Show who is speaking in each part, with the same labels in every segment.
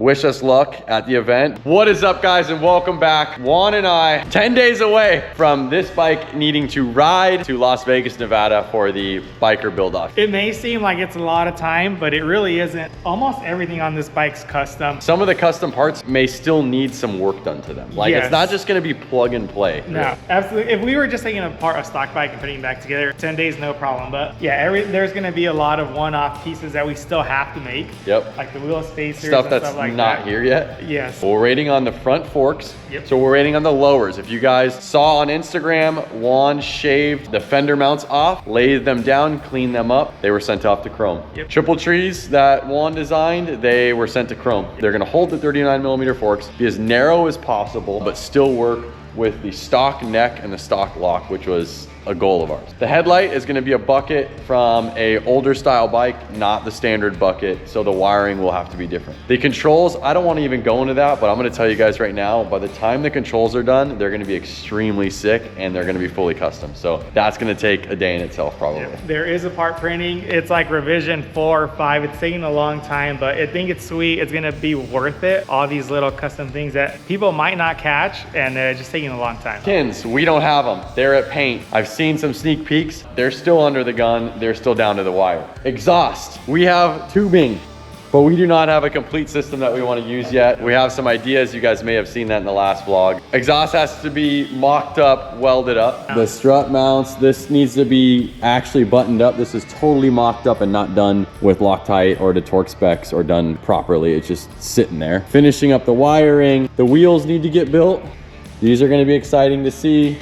Speaker 1: wish us luck at the event. What is up, guys, and welcome back. Juan and I, 10 days away from this bike needing to ride to Las Vegas, Nevada for the biker build-off.
Speaker 2: It may seem like it's a lot of time, but it really isn't. Almost everything on this bike's custom.
Speaker 1: Some of the custom parts may still need some work done to them. Like, it's not just gonna be plug and play.
Speaker 2: No, absolutely. If we were just taking apart a stock bike and putting it back together, 10 days, no problem. But yeah, there's gonna be a lot of one-off pieces that we still have to make.
Speaker 1: Yep.
Speaker 2: Like the wheel spacers
Speaker 1: stuff that's
Speaker 2: stuff like
Speaker 1: not here yet.
Speaker 2: Yes.
Speaker 1: We're waiting on the front forks.
Speaker 2: Yep.
Speaker 1: So we're waiting on the lowers. If you guys saw on Instagram, Juan shaved the fender mounts off, laid them down, cleaned them up. They were sent off to chrome.
Speaker 2: Yep.
Speaker 1: Triple trees that Juan designed, they were sent to chrome. They're gonna hold the 39mm forks, be as narrow as possible, but still work with the stock neck and the stock lock, which was a goal of ours. The headlight is gonna be a bucket from a older style bike, not the standard bucket, so the wiring will have to be different. The controls, I don't wanna even go into that, but I'm gonna tell you guys right now, by the time the controls are done, they're gonna be extremely sick and they're gonna be fully custom. So that's gonna take a day in itself, probably.
Speaker 2: Yeah. There is a part printing. It's like revision 4 or 5. It's taking a long time, but I think it's sweet. It's gonna be worth it. All these little custom things that people might not catch, and they're just taking a long time.
Speaker 1: Tins, we don't have them. They're at paint. I've seen some sneak peeks. They're still under the gun. They're still down to the wire. Exhaust. We have tubing, but we do not have a complete system that we want to use yet. We have some ideas. You guys may have seen that in the last vlog. Exhaust has to be mocked up, welded up. The strut mounts, this needs to be actually buttoned up. This is totally mocked up and not done with Loctite or the torque specs or done properly. It's just sitting there. Finishing up the wiring. The wheels need to get built. These are going to be exciting to see.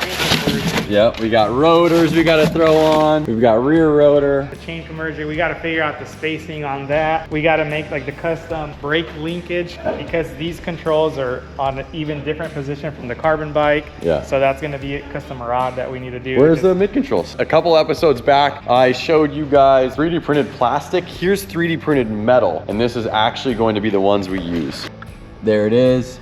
Speaker 1: Yep, we got rotors we got to throw on. We've got rear rotor.
Speaker 2: The chain converger, we got to figure out the spacing on that. We got to make like the custom brake linkage because these controls are on an even different position from the carbon bike.
Speaker 1: Yeah.
Speaker 2: So that's going to be a custom rod that we need to do.
Speaker 1: Where's the mid controls? A couple episodes back, I showed you guys 3D printed plastic. Here's 3D printed metal, and this is actually going to be the ones we use. There it is.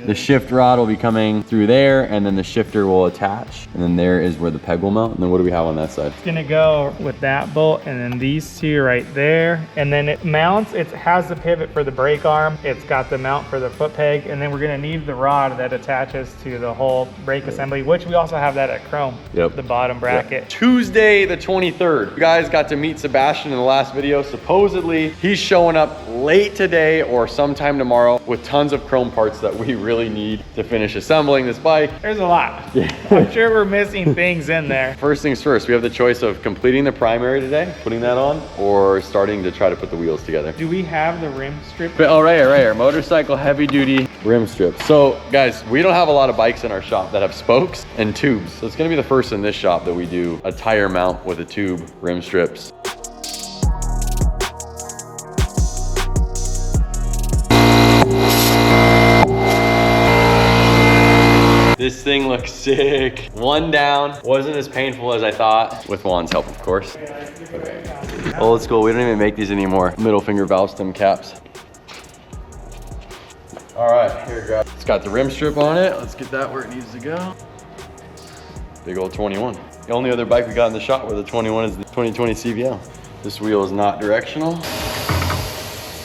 Speaker 1: The shift rod will be coming through there, and then the shifter will attach, and then there is where the peg will mount. And then what do we have on that side?
Speaker 2: It's gonna go with that bolt, and then these two right there, and then it mounts. It has the pivot for the brake arm. It's got the mount for the foot peg, and then we're gonna need the rod that attaches to the whole brake assembly, which we also have that at chrome.
Speaker 1: Yep.
Speaker 2: The bottom bracket.
Speaker 1: Yep. Tuesday the 23rd. You guys got to meet Sebastian in the last video. Supposedly he's showing up late today or sometime tomorrow with tons of chrome parts that we really need to finish assembling this bike.
Speaker 2: There's a lot.
Speaker 1: Yeah.
Speaker 2: I'm sure we're missing things in there.
Speaker 1: First things first, we have the choice of completing the primary today, putting that on, or starting to try to put the wheels together.
Speaker 2: Do we have the rim strip?
Speaker 1: Oh, right here. Motorcycle heavy duty rim strip. So guys, we don't have a lot of bikes in our shop that have spokes and tubes. So it's gonna be the first in this shop that we do a tire mount with a tube rim strips. This thing looks sick. One down. Wasn't as painful as I thought, with Juan's help, of course. Okay. Old school, we don't even make these anymore. Middle finger valve stem caps. All right, here we go. It's got the rim strip on it. Let's get that where it needs to go. Big old 21. The only other bike we got in the shop with the 21 is the 2020 CVL. This wheel is not directional.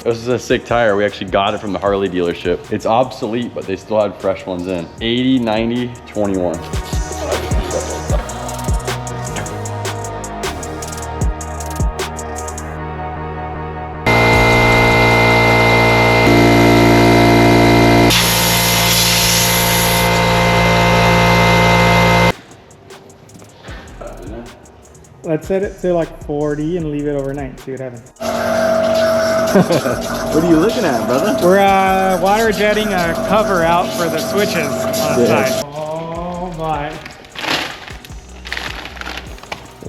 Speaker 1: This is a sick tire. We actually got it from the Harley dealership. It's obsolete, but they still had fresh ones in. 80, 90, 21.
Speaker 2: Let's set it to like 40 and leave it overnight. See what happens.
Speaker 1: What are you looking at, brother?
Speaker 2: We're water jetting a cover out for the switches on the side. Oh my.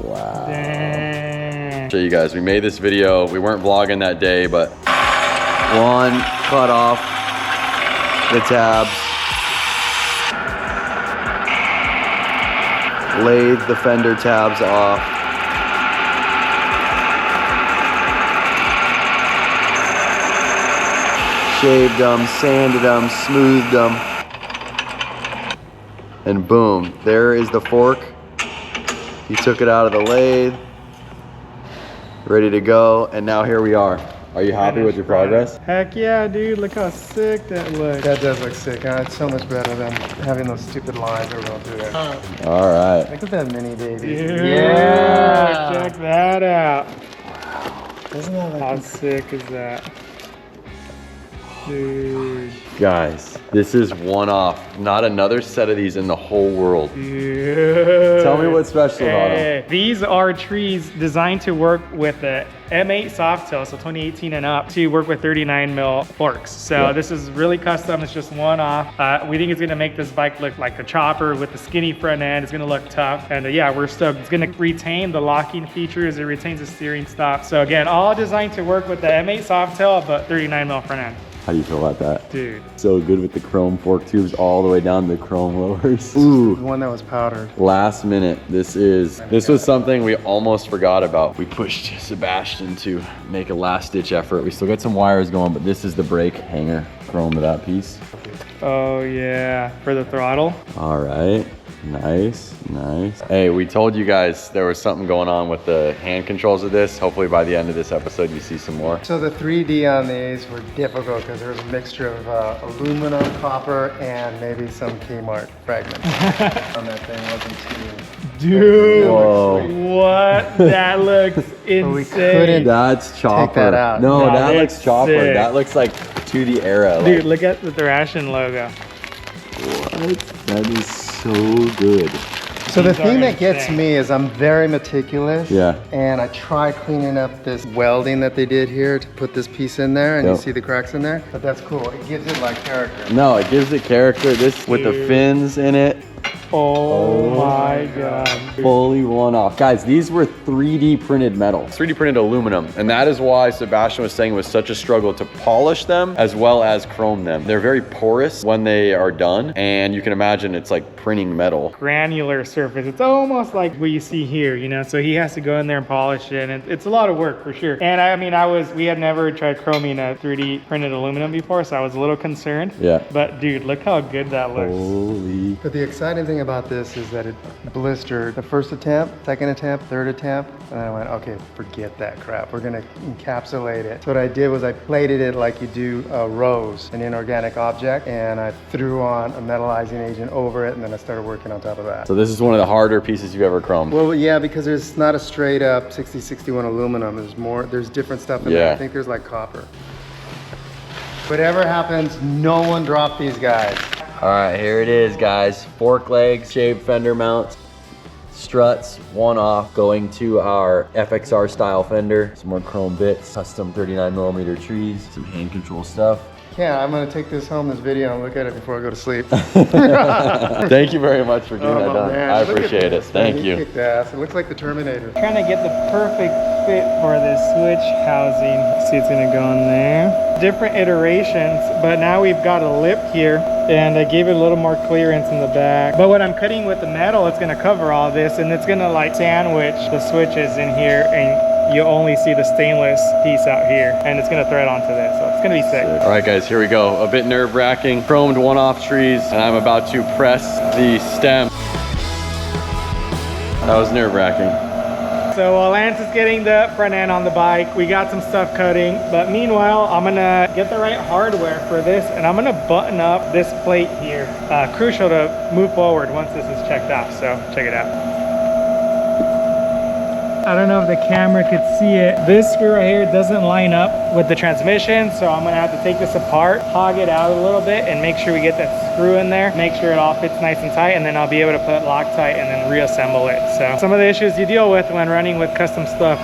Speaker 1: Wow.
Speaker 2: Dang.
Speaker 1: Show you guys, we made this video. We weren't vlogging that day, but Juan cut off the tabs, laid the fender tabs off. Shaved them, sanded them, smoothed them. And boom, there is the fork. He took it out of the lathe, ready to go, and now here we are. Are you happy with your
Speaker 2: Finished
Speaker 1: progress?
Speaker 2: Heck yeah, dude. Look how sick that looks.
Speaker 3: That does look sick, huh? It's so much better than having those stupid lines we're going through there.
Speaker 1: All right.
Speaker 3: Look at that mini baby.
Speaker 2: Dude,
Speaker 3: Yeah!
Speaker 2: check that out.
Speaker 3: Isn't that like
Speaker 2: How sick is that? Dude.
Speaker 1: Guys, this is one off. Not another set of these in the whole world.
Speaker 2: Dude.
Speaker 1: Tell me what's special about them.
Speaker 2: These are trees designed to work with the M8 Softail, so 2018 and up, to work with 39 mil forks. So
Speaker 1: Yeah.
Speaker 2: this is really custom. It's just one off. We think it's gonna make this bike look like a chopper with the skinny front end. It's gonna look tough. And yeah, we're stoked. It's gonna retain the locking features. It retains the steering stop. So again, all designed to work with the M8 Softail, but 39 mil front end.
Speaker 1: How do you feel about that?
Speaker 2: Dude.
Speaker 1: So good with the chrome fork tubes all the way down to the chrome lowers. Ooh.
Speaker 3: the one that was powdered?
Speaker 1: Last minute, this was something we almost forgot about. We pushed Sebastian to make a last ditch effort. We still got some wires going, but this is the brake hanger chrome to that piece.
Speaker 2: Oh yeah, for the throttle.
Speaker 1: All right, nice, nice. Hey, we told you guys there was something going on with the hand controls of this. Hopefully by the end of this episode, you see some more.
Speaker 3: So the 3D on these were difficult because there was a mixture of aluminum, copper, and maybe some Kmart fragments on that thing. Wasn't too.
Speaker 2: Dude,
Speaker 1: Whoa.
Speaker 2: what? That looks insane.
Speaker 3: we couldn't
Speaker 1: That's chopper.
Speaker 3: that out.
Speaker 1: No,
Speaker 2: No,
Speaker 1: that
Speaker 2: that's
Speaker 1: looks chopper.
Speaker 2: sick.
Speaker 1: That looks like to the era.
Speaker 2: Dude,
Speaker 1: like,
Speaker 2: look at the Thrashin logo.
Speaker 1: what? That is so good.
Speaker 3: So the
Speaker 2: These are
Speaker 3: thing that gets
Speaker 2: insane.
Speaker 3: me is I'm very meticulous.
Speaker 1: Yeah.
Speaker 3: And I tried cleaning up this welding that they did here to put this piece in there, and
Speaker 1: Yep.
Speaker 3: you see the cracks in there. But that's cool. It gives it like character.
Speaker 1: No, it gives it character. This with the
Speaker 2: Dude.
Speaker 1: fins in it.
Speaker 2: Oh my god.
Speaker 1: Fully one off. Guys, these were 3D printed metal. 3D printed aluminum. And that is why Sebastian was saying it was such a struggle to polish them as well as chrome them. They're very porous when they are done. And you can imagine it's like printing metal.
Speaker 2: Granular surface. It's almost like what you see here, you know? So he has to go in there and polish it. And it's a lot of work for sure. And I mean, we had never tried chroming a 3D printed aluminum before, so I was a little concerned.
Speaker 1: Yeah.
Speaker 2: But dude, look how good that looks.
Speaker 1: Holy.
Speaker 3: But the exciting thing about this is that it blistered the first attempt, second attempt, third attempt, and I went, okay, forget that crap. We're gonna encapsulate it. So what I did was I plated it like you do a rose, an inorganic object, and I threw on a metallizing agent over it, and then I started working on top of that.
Speaker 1: So this is one of the harder pieces you've ever chromed.
Speaker 3: Well, yeah, because there's not a straight up 6061 aluminum. There's different stuff in there.
Speaker 1: Yeah.
Speaker 3: I think there's like copper. Whatever happens, no one drop these guys.
Speaker 1: All right, here it is, guys. Fork legs, shaved fender mounts, struts, one off, going to our FXR style fender. Some more chrome bits, custom 39mm trees, some hand control stuff.
Speaker 3: Yeah, I'm gonna take this home, this video, and look at it before I go to sleep.
Speaker 1: Thank you very much for getting that done.
Speaker 3: man,
Speaker 1: I
Speaker 3: look at
Speaker 1: appreciate it.
Speaker 3: this, man.
Speaker 1: Thank
Speaker 3: He
Speaker 1: you.
Speaker 3: kicked ass. It looks like the Terminator.
Speaker 2: Trying to get the perfect fit for this switch housing. See, it's gonna go in there. Different iterations, but now we've got a lip here, and I gave it a little more clearance in the back. But when I'm cutting with the metal, it's gonna cover all this, and it's gonna like sandwich the switches in here, and you only see the stainless piece out here, and it's gonna thread onto this, so it's gonna be sick.
Speaker 1: All right, guys, here we go. A bit nerve-wracking. Chromed one-off trees, and I'm about to press the stem. That was nerve-wracking.
Speaker 2: So while Lance is getting the front end on the bike, we got some stuff cutting, but meanwhile, I'm gonna get the right hardware for this, and I'm gonna button up this plate here. Crucial to move forward once this is checked out, so check it out. I don't know if the camera could see it. This screw right here doesn't line up with the transmission, so I'm gonna have to take this apart, hog it out a little bit, and make sure we get that screw in there, make sure it all fits nice and tight, and then I'll be able to put Loctite and then reassemble it. So some of the issues you deal with when running with custom stuff.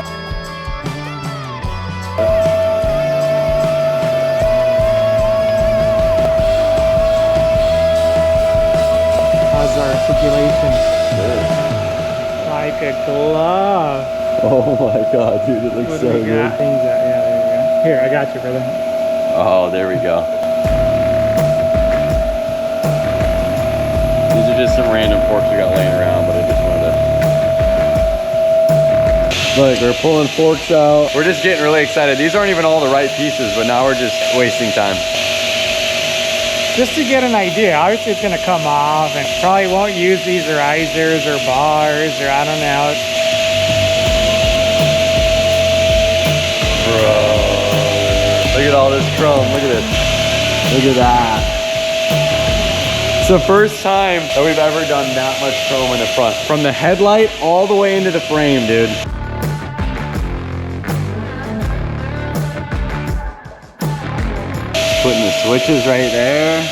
Speaker 2: How's our articulation? Like a glove.
Speaker 1: Oh my God, dude, it looks
Speaker 2: What
Speaker 1: so
Speaker 2: do we
Speaker 1: good.
Speaker 2: got? Things out. Yeah, there you go. Here, I got you, brother.
Speaker 1: Oh, there we go. These are just some random forks we got laying around, but I just wanted to... Look, we're pulling forks out. We're just getting really excited. These aren't even all the right pieces, but now we're just wasting time.
Speaker 2: Just to get an idea, obviously it's gonna come off, and probably won't use these risers or bars, or I don't know.
Speaker 1: Bro. Look at all this chrome, look at this. Look at that. It's the first time that we've ever done that much chrome in the front. From the headlight all the way into the frame, dude. Putting the switches right there.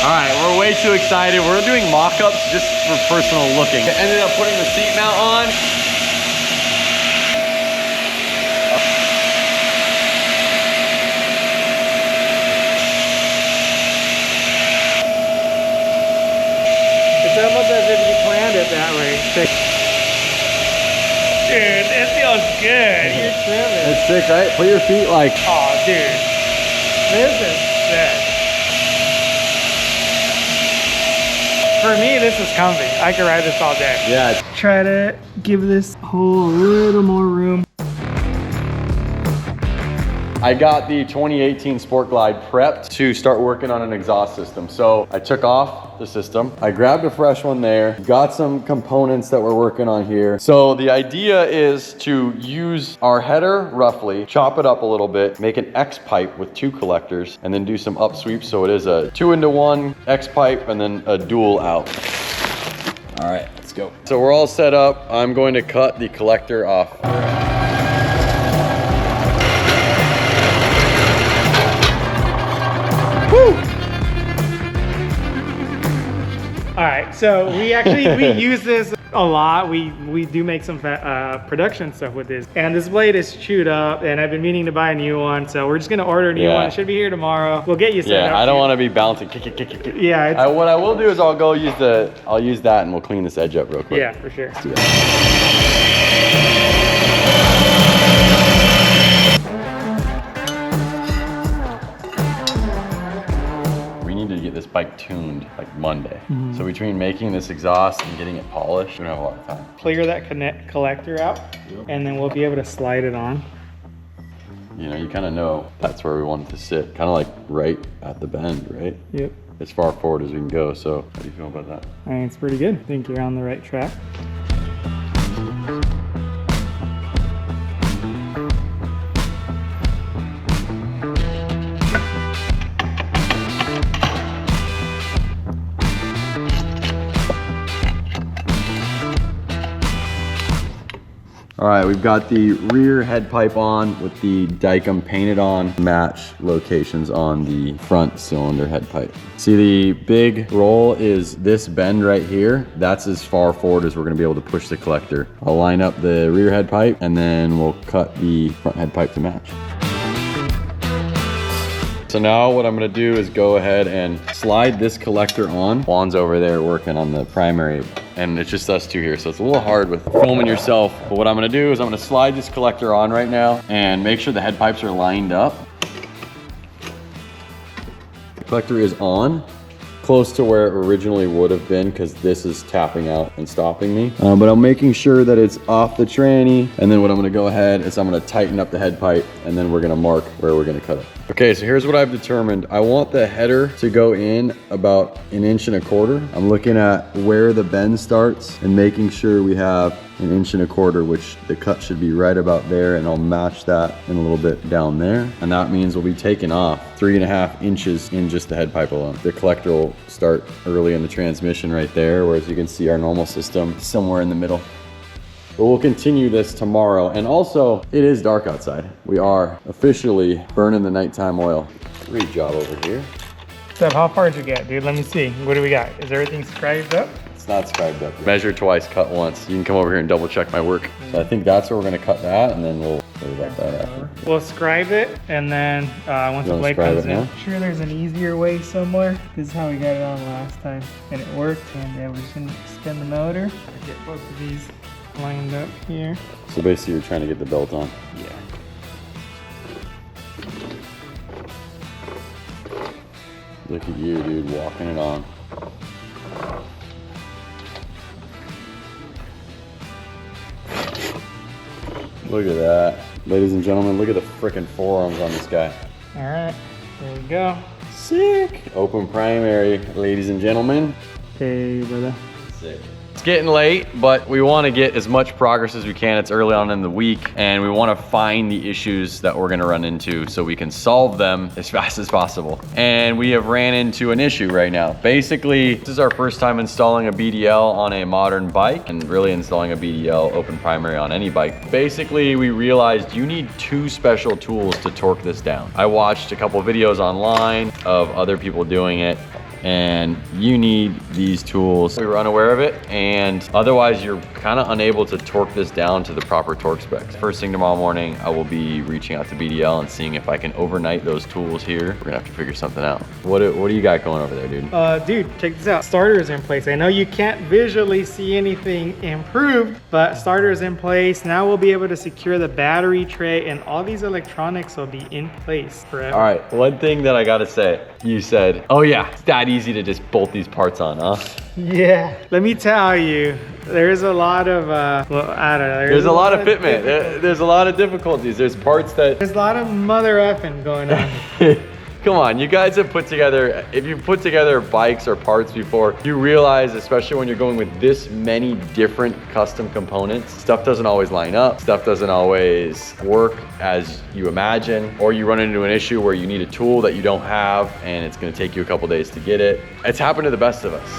Speaker 1: All right, we're way too excited. We're doing mock-ups just for personal looking. I ended up putting the seat mount on.
Speaker 2: It's almost as if you planned it that way. Dude, it feels good. You're tripping.
Speaker 1: It's sick, right? Put your feet like...
Speaker 2: Oh, dude. This is sick. For me, this is comfy. I could ride this all day.
Speaker 1: Yeah.
Speaker 2: Try to give this hole a little more room.
Speaker 1: I got the 2018 Sport Glide prepped to start working on an exhaust system. So I took off the system. I grabbed a fresh one there, got some components that we're working on here. So the idea is to use our header roughly, chop it up a little bit, make an X pipe with 2 collectors, and then do some up sweeps. So it is a 2-into-1 X pipe and then a dual out. All right, let's go. So we're all set up. I'm going to cut the collector off.
Speaker 2: Woo! All right, so we use this a lot. We do make some production stuff with this, and this blade is chewed up, and I've been meaning to buy a new one, so we're just gonna order a new one. It should be here tomorrow. We'll get you set up.
Speaker 1: Yeah, I don't want to be bouncing.
Speaker 2: Yeah.
Speaker 1: What I will do is I'll use that and we'll clean this edge up real quick.
Speaker 2: Yeah, for sure.
Speaker 1: Let's do that. This bike tuned like Monday. So between making this exhaust and getting it polished, we don't have a lot of time.
Speaker 2: Clear that collector out, and then we'll be able to slide it on.
Speaker 1: You know, you kind of know that's where we want it to sit, kind of like right at the bend, right?
Speaker 2: Yep.
Speaker 1: As far forward as we can go. So how do you feel about that?
Speaker 2: I think it's pretty good. I think you're on the right track.
Speaker 1: All right, we've got the rear head pipe on with the Dykem painted on, match locations on the front cylinder head pipe. See, the big roll is this bend right here. That's as far forward as we're gonna be able to push the collector. I'll line up the rear head pipe and then we'll cut the front head pipe to match. So now what I'm gonna do is go ahead and slide this collector on. Juan's over there working on the primary, and it's just us two here, so it's a little hard with filming yourself. But what I'm gonna do is I'm gonna slide this collector on right now and make sure the head pipes are lined up. The collector is on, close to where it originally would have been because this is tapping out and stopping me. But I'm making sure that it's off the tranny, and then what I'm gonna go ahead is I'm gonna tighten up the head pipe, and then we're gonna mark where we're gonna cut it. Okay, so here's what I've determined. I want the header to go in about 1.25 inches. I'm looking at where the bend starts and making sure we have 1.25 inches, which the cut should be right about there, and I'll match that in a little bit down there. And that means we'll be taking off 3.5 inches in just the head pipe alone. The collector will start early in the transmission right there, whereas you can see our normal system somewhere in the middle. But we'll continue this tomorrow. And also, it is dark outside. We are officially burning the nighttime oil. Great job over here.
Speaker 2: So how far did you get, dude? Let me see. What do we got? Is everything scribed up?
Speaker 1: It's not scribed up. Measure twice, cut once. You can come over here and double check my work. So I think that's where we're gonna cut that, and then we'll worry about that after.
Speaker 2: We'll scribe it, and then once the blade comes in. I'm sure there's an easier way somewhere. This is how we got it on last time, and it worked. And we're just gonna spin the motor. Get both of these lined up here.
Speaker 1: So basically you're trying to get the belt on.
Speaker 2: Yeah.
Speaker 1: Look at you, dude, walking it on. Look at that. Ladies and gentlemen, look at the frickin' forearms on this guy.
Speaker 2: All right, there we go.
Speaker 1: Sick. Open primary, ladies and gentlemen.
Speaker 2: Hey, brother.
Speaker 1: Sick. It's getting late, but we want to get as much progress as we can. It's early on in the week, and we want to find the issues that we're going to run into so we can solve them as fast as possible. And we have ran into an issue right now. Basically, this is our first time installing a BDL on a modern bike, and really installing a BDL open primary on any bike. Basically, we realized you need 2 special tools to torque this down. I watched a couple videos online of other people doing it, and you need these tools. We were unaware of it, and otherwise you're kind of unable to torque this down to the proper torque specs. First thing tomorrow morning, I will be reaching out to BDL and seeing if I can overnight those tools here. We're gonna have to figure something out. What do you got going over there, dude?
Speaker 2: Dude, check this out. Starter's in place. I know you can't visually see anything improved, but starter's in place. Now we'll be able to secure the battery tray, and all these electronics will be in place forever.
Speaker 1: All right, one thing that I gotta say, you said, oh yeah, it's that easy to just bolt these parts on, huh?
Speaker 2: Yeah, let me tell you, there's a lot of, well, I don't know.
Speaker 1: There's a lot of fitment. There's a lot of difficulties. There's parts that...
Speaker 2: There's a lot of mother effing going on.
Speaker 1: Come on, you guys have put together, if you've put together bikes or parts before, you realize, especially when you're going with this many different custom components, stuff doesn't always line up, stuff doesn't always work as you imagine, or you run into an issue where you need a tool that you don't have and it's gonna take you a couple days to get it. It's happened to the best of us.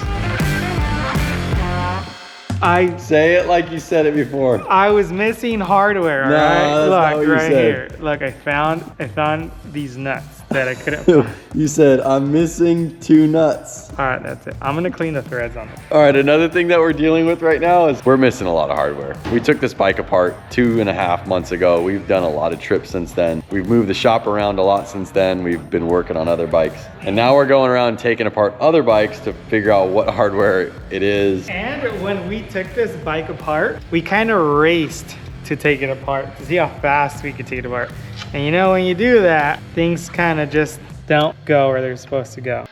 Speaker 1: Say it like you said it before.
Speaker 2: I was missing hardware, all
Speaker 1: No,
Speaker 2: right?
Speaker 1: that's not what
Speaker 2: Look,
Speaker 1: you
Speaker 2: right
Speaker 1: said.
Speaker 2: here. Look, I found these nuts that I couldn't find.
Speaker 1: You said, I'm missing 2 nuts.
Speaker 2: All right, that's it. I'm gonna clean the threads on it.
Speaker 1: All right, another thing that we're dealing with right now is we're missing a lot of hardware. We took this bike apart 2.5 months ago. We've done a lot of trips since then. We've moved the shop around a lot since then. We've been working on other bikes. And now we're going around taking apart other bikes to figure out what hardware it is.
Speaker 2: And when we took this bike apart, we kind of raced to take it apart to see how fast we could take it apart. And you know, when you do that, things kind of just don't go where they're supposed to go.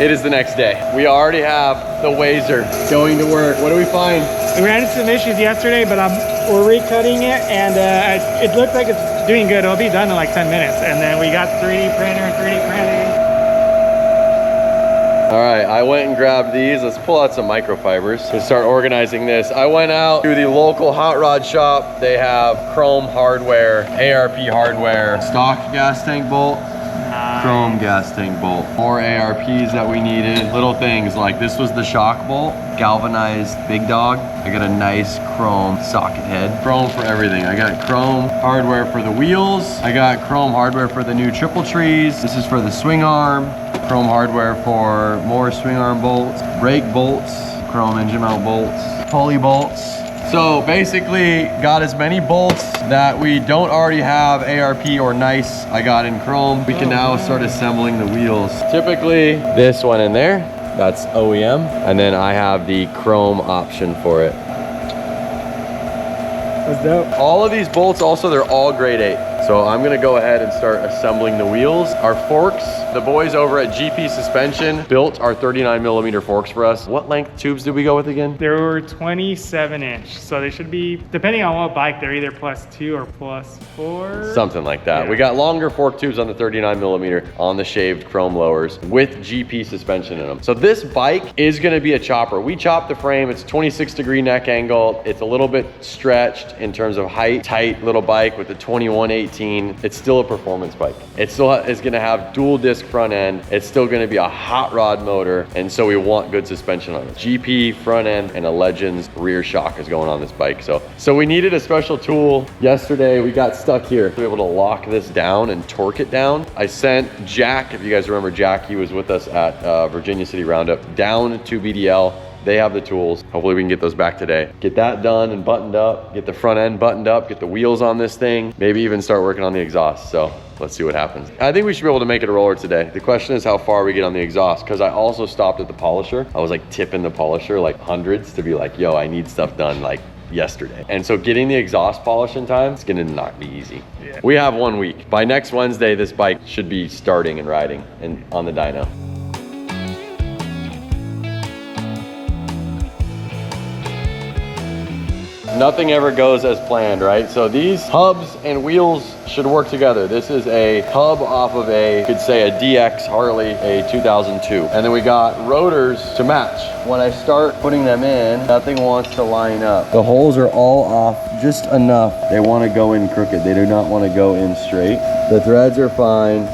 Speaker 1: It is the next day. We already have the Wazer going to work. What do we find?
Speaker 2: We ran into some issues yesterday, but we're recutting it, and it looks like it's doing good. It'll be done in like 10 minutes. And then we got 3D printing.
Speaker 1: All right, I went and grabbed these. Let's pull out some microfibers to start organizing this. I went out to the local hot rod shop. They have chrome hardware, ARP hardware, stock gas tank bolt, chrome gas tank bolt, more ARPs that we needed. Little things like this was the shock bolt, galvanized big dog. I got a nice chrome socket head. Chrome for everything. I got chrome hardware for the wheels. I got chrome hardware for the new triple trees. This is for the swing arm. Chrome hardware for more swing arm bolts, brake bolts, chrome engine mount bolts, pulley bolts. So basically got as many bolts that we don't already have ARP or nice I got in chrome. We can now start assembling the wheels. Typically this one in there, that's OEM. And then I have the chrome option for it.
Speaker 2: That's dope.
Speaker 1: All of these bolts also, they're all grade 8. So I'm gonna go ahead and start assembling the wheels. Our forks, the boys over at GP Suspension built our 39mm forks for us. What length tubes did we go with again?
Speaker 2: They were 27-inch, so they should be, depending on what bike, they're either +2 or +4.
Speaker 1: Something like that.
Speaker 2: Yeah.
Speaker 1: We got longer fork tubes on the 39mm on the shaved chrome lowers with GP suspension in them. So this bike is gonna be a chopper. We chopped the frame, it's 26-degree neck angle. It's a little bit stretched in terms of height, tight little bike with the 2118. It's still a performance bike. It still is gonna have dual disc front end. It's still gonna be a hot rod motor. And so we want good suspension on it. GP front end and a Legends rear shock is going on this bike. So we needed a special tool. Yesterday we got stuck here. We were able to lock this down and torque it down. I sent Jack, if you guys remember Jack, he was with us at Virginia City Roundup, down to BDL. They have the tools. Hopefully we can get those back today. Get that done and buttoned up, get the front end buttoned up, get the wheels on this thing, maybe even start working on the exhaust. So let's see what happens. I think we should be able to make it a roller today. The question is how far we get on the exhaust, because I also stopped at the polisher. I was like tipping the polisher like hundreds to be like, yo, I need stuff done like yesterday. And so getting the exhaust polish in time, it's gonna not be easy. Yeah. We have 1 week. By next Wednesday, this bike should be starting and riding and on the dyno. nothing ever goes as planned, right? So these hubs and wheels should work together. This is a hub off of a, you could say a DX Harley, a 2002. And then we got rotors to match. When I start putting them in, nothing wants to line up. The holes are all off just enough. They want to go in crooked. They do not want to go in straight. The threads are fine.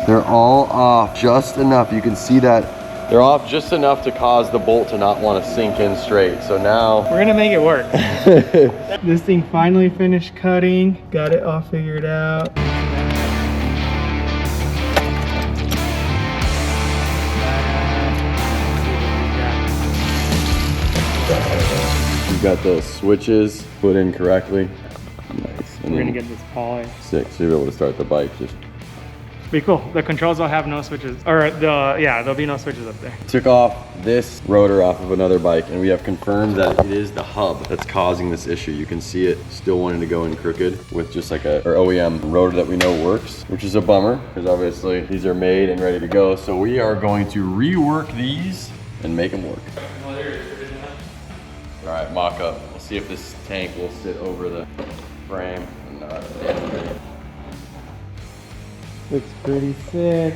Speaker 1: They're all off just enough. You can see that they're off just enough to cause the bolt to not want to sink in straight. So now
Speaker 2: We're gonna make it work. This thing finally finished cutting. Got it all figured out.
Speaker 1: we've got the switches put in correctly. Nice. And
Speaker 2: We're gonna
Speaker 1: then
Speaker 2: get this poly.
Speaker 1: sick. So you'll be able to start the bike. Just
Speaker 2: Be cool. The controls will have no switches, or there'll be no switches up there.
Speaker 1: took off this rotor off of another bike, and we have confirmed that it is the hub that's causing this issue. You can see it still wanting to go in crooked with just like our OEM rotor that we know works, which is a bummer because obviously these are made and ready to go. So we are going to rework these and make them work. All right, mock up. We'll see if this tank will sit over the frame.
Speaker 2: Looks pretty sick.